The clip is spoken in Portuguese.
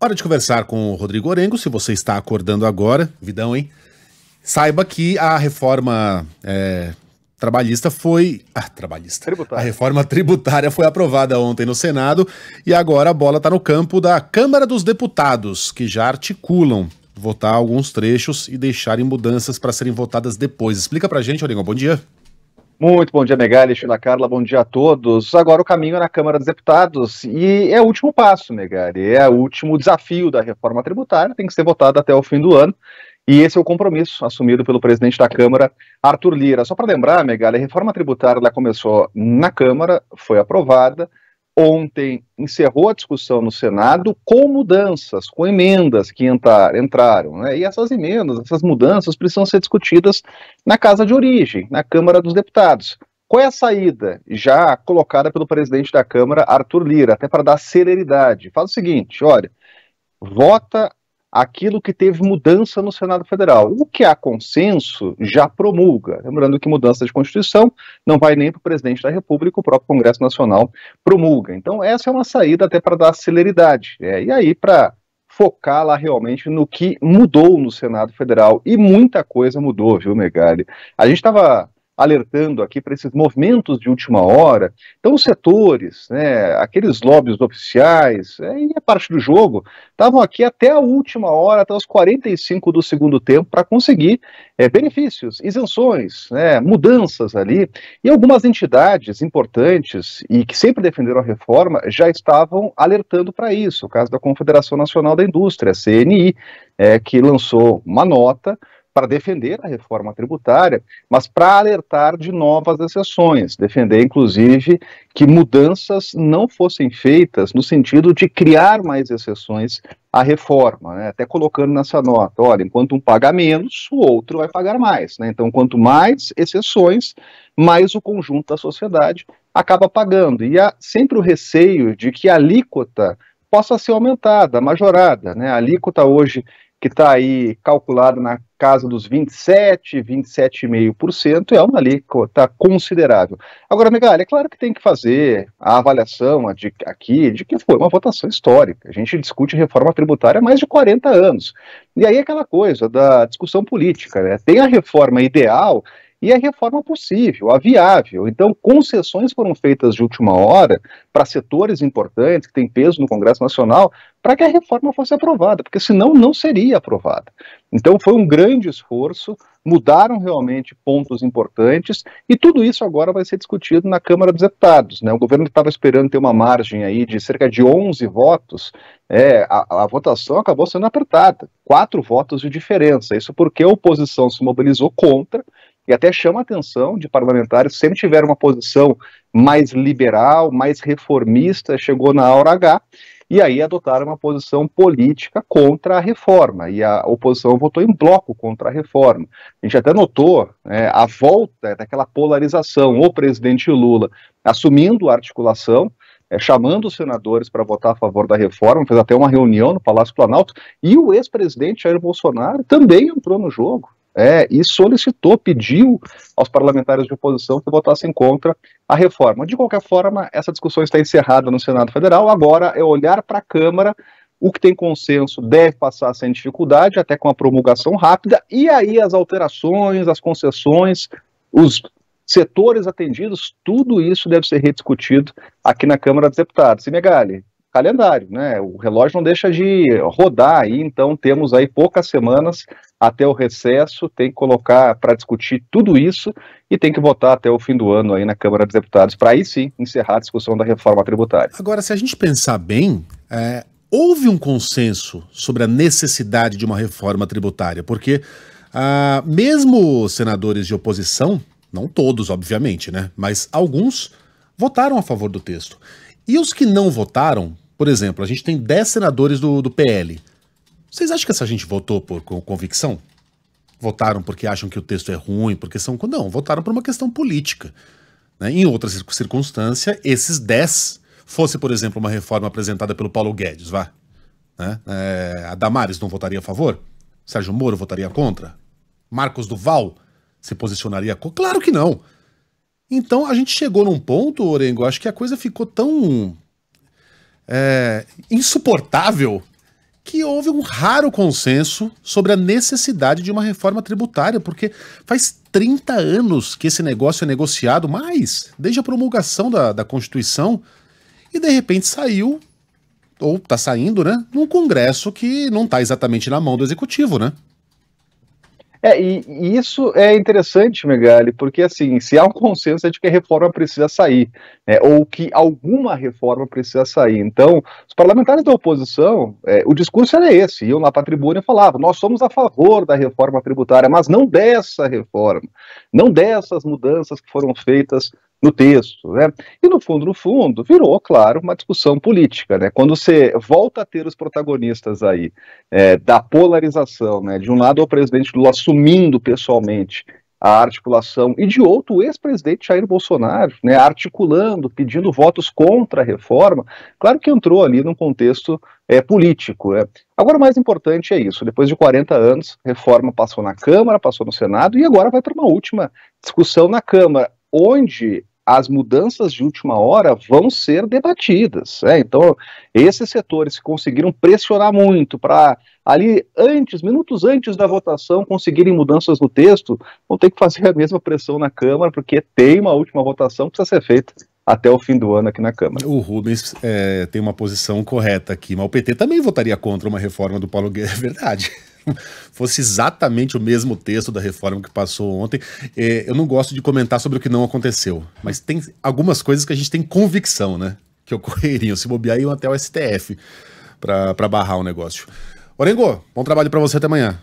Hora de conversar com o Rodrigo Orengo. Se você está acordando agora, vidão, hein? Saiba que a reforma trabalhista foi... A reforma tributária foi aprovada ontem no Senado e agora a bola está no campo da Câmara dos Deputados, que já articulam votar alguns trechos e deixarem mudanças para serem votadas depois. Explica pra gente, Orengo. Bom dia. Muito bom dia, Megali, Sheila Carla, bom dia a todos. Agora o caminho é na Câmara dos Deputados e é o último passo, Megali, é o último desafio da reforma tributária, tem que ser votado até o fim do ano e esse é o compromisso assumido pelo presidente da Câmara, Arthur Lira. Só para lembrar, Megali, a reforma tributária ela começou na Câmara, foi aprovada, ontem encerrou a discussão no Senado com mudanças, com emendas que entraram, né? E essas emendas, essas mudanças precisam ser discutidas na casa de origem, na Câmara dos Deputados. Qual é a saída já colocada pelo presidente da Câmara, Arthur Lira, até para dar celeridade? Faz o seguinte, olha, vota aquilo que teve mudança no Senado Federal. O que há consenso já promulga. Lembrando que mudança de Constituição não vai nem para o presidente da República, o próprio Congresso Nacional promulga. Então essa é uma saída até para dar celeridade. E aí para focar lá realmente no que mudou no Senado Federal. E muita coisa mudou, viu, Megali? A gente estava alertando aqui para esses movimentos de última hora. Então os setores, né, aqueles lobbies oficiais, e a parte do jogo, estavam aqui até a última hora, até os 45 do segundo tempo, para conseguir benefícios, isenções, né, mudanças ali. E algumas entidades importantes e que sempre defenderam a reforma já estavam alertando para isso. O caso da Confederação Nacional da Indústria, a CNI, que lançou uma nota para defender a reforma tributária, mas para alertar de novas exceções, defender, inclusive, que mudanças não fossem feitas no sentido de criar mais exceções à reforma, né? Até colocando nessa nota, olha, enquanto um paga menos, o outro vai pagar mais, né? Então, quanto mais exceções, mais o conjunto da sociedade acaba pagando. E há sempre o receio de que a alíquota possa ser aumentada, majorada, né? A alíquota hoje que está aí calculado na casa dos 27, 27,5%, é uma alíquota considerável. Agora, Megali, é claro que tem que fazer a avaliação de que foi uma votação histórica. A gente discute reforma tributária há mais de 40 anos. E aí aquela coisa da discussão política, né? Tem a reforma ideal e a reforma possível, a viável. Então, concessões foram feitas de última hora para setores importantes que têm peso no Congresso Nacional para que a reforma fosse aprovada, porque senão não seria aprovada. Então, foi um grande esforço, mudaram realmente pontos importantes e tudo isso agora vai ser discutido na Câmara dos Deputados, né? O governo estava esperando ter uma margem aí de cerca de 11 votos, a votação acabou sendo apertada, 4 votos de diferença, isso porque a oposição se mobilizou contra. E até chama a atenção de parlamentares que sempre tiveram uma posição mais liberal, mais reformista, chegou na hora H, e aí adotaram uma posição política contra a reforma, e a oposição votou em bloco contra a reforma. A gente até notou a volta daquela polarização, o presidente Lula assumindo a articulação, chamando os senadores para votar a favor da reforma, fez até uma reunião no Palácio Planalto, e o ex-presidente Jair Bolsonaro também entrou no jogo. E solicitou, pediu aos parlamentares de oposição que votassem contra a reforma. De qualquer forma, essa discussão está encerrada no Senado Federal, agora é olhar para a Câmara, o que tem consenso deve passar sem dificuldade, até com a promulgação rápida, e aí as alterações, as concessões, os setores atendidos, tudo isso deve ser rediscutido aqui na Câmara dos Deputados. E Megali, calendário, né? O relógio não deixa de rodar aí, então temos aí poucas semanas até o recesso, tem que colocar para discutir tudo isso e tem que votar até o fim do ano aí na Câmara dos Deputados, para aí sim encerrar a discussão da reforma tributária. Agora, se a gente pensar bem, houve um consenso sobre a necessidade de uma reforma tributária, porque mesmo senadores de oposição, não todos, obviamente, né? Mas alguns votaram a favor do texto. E os que não votaram, por exemplo, a gente tem 10 senadores do PL. Vocês acham que essa gente votou por convicção? Votaram porque acham que o texto é ruim, porque são... Não, votaram por uma questão política, né? Em outra circunstância, esses 10, fosse, por exemplo, uma reforma apresentada pelo Paulo Guedes, né? A Damares não votaria a favor? Sérgio Moro votaria contra? Marcos Duval se posicionaria contra? Claro que não. Então a gente chegou num ponto, Orengo, acho que a coisa ficou tão insuportável que houve um raro consenso sobre a necessidade de uma reforma tributária, porque faz 30 anos que esse negócio é negociado, mais, desde a promulgação da Constituição, e de repente saiu, ou está saindo, né, num Congresso que não está exatamente na mão do Executivo, né? E isso é interessante, Megali, porque assim, se há um consenso é de que a reforma precisa sair, né, ou que alguma reforma precisa sair. Então, os parlamentares da oposição, o discurso era esse, iam lá para a tribuna e falavam, nós somos a favor da reforma tributária, mas não dessa reforma, não dessas mudanças que foram feitas no texto, né? E no fundo, virou, claro, uma discussão política, né? Quando você volta a ter os protagonistas aí da polarização, né? De um lado o presidente Lula assumindo pessoalmente a articulação, e de outro o ex-presidente Jair Bolsonaro, né? Articulando, pedindo votos contra a reforma, claro que entrou ali num contexto político, né? Agora o mais importante é isso, depois de 40 anos, a reforma passou na Câmara, passou no Senado, e agora vai para uma última discussão na Câmara, onde as mudanças de última hora vão ser debatidas. Então, esses setores que conseguiram pressionar muito para ali minutos antes da votação, conseguirem mudanças no texto, vão ter que fazer a mesma pressão na Câmara, porque tem uma última votação que precisa ser feita até o fim do ano aqui na Câmara. O Rubens tem uma posição correta aqui, mas o PT também votaria contra uma reforma do Paulo Guedes, é verdade. Fosse exatamente o mesmo texto da reforma que passou ontem. Eu não gosto de comentar sobre o que não aconteceu, mas tem algumas coisas que a gente tem convicção, né, que ocorreriam. Se bobear, iam até o STF para barrar o negócio. Orengo, bom trabalho para você, até amanhã.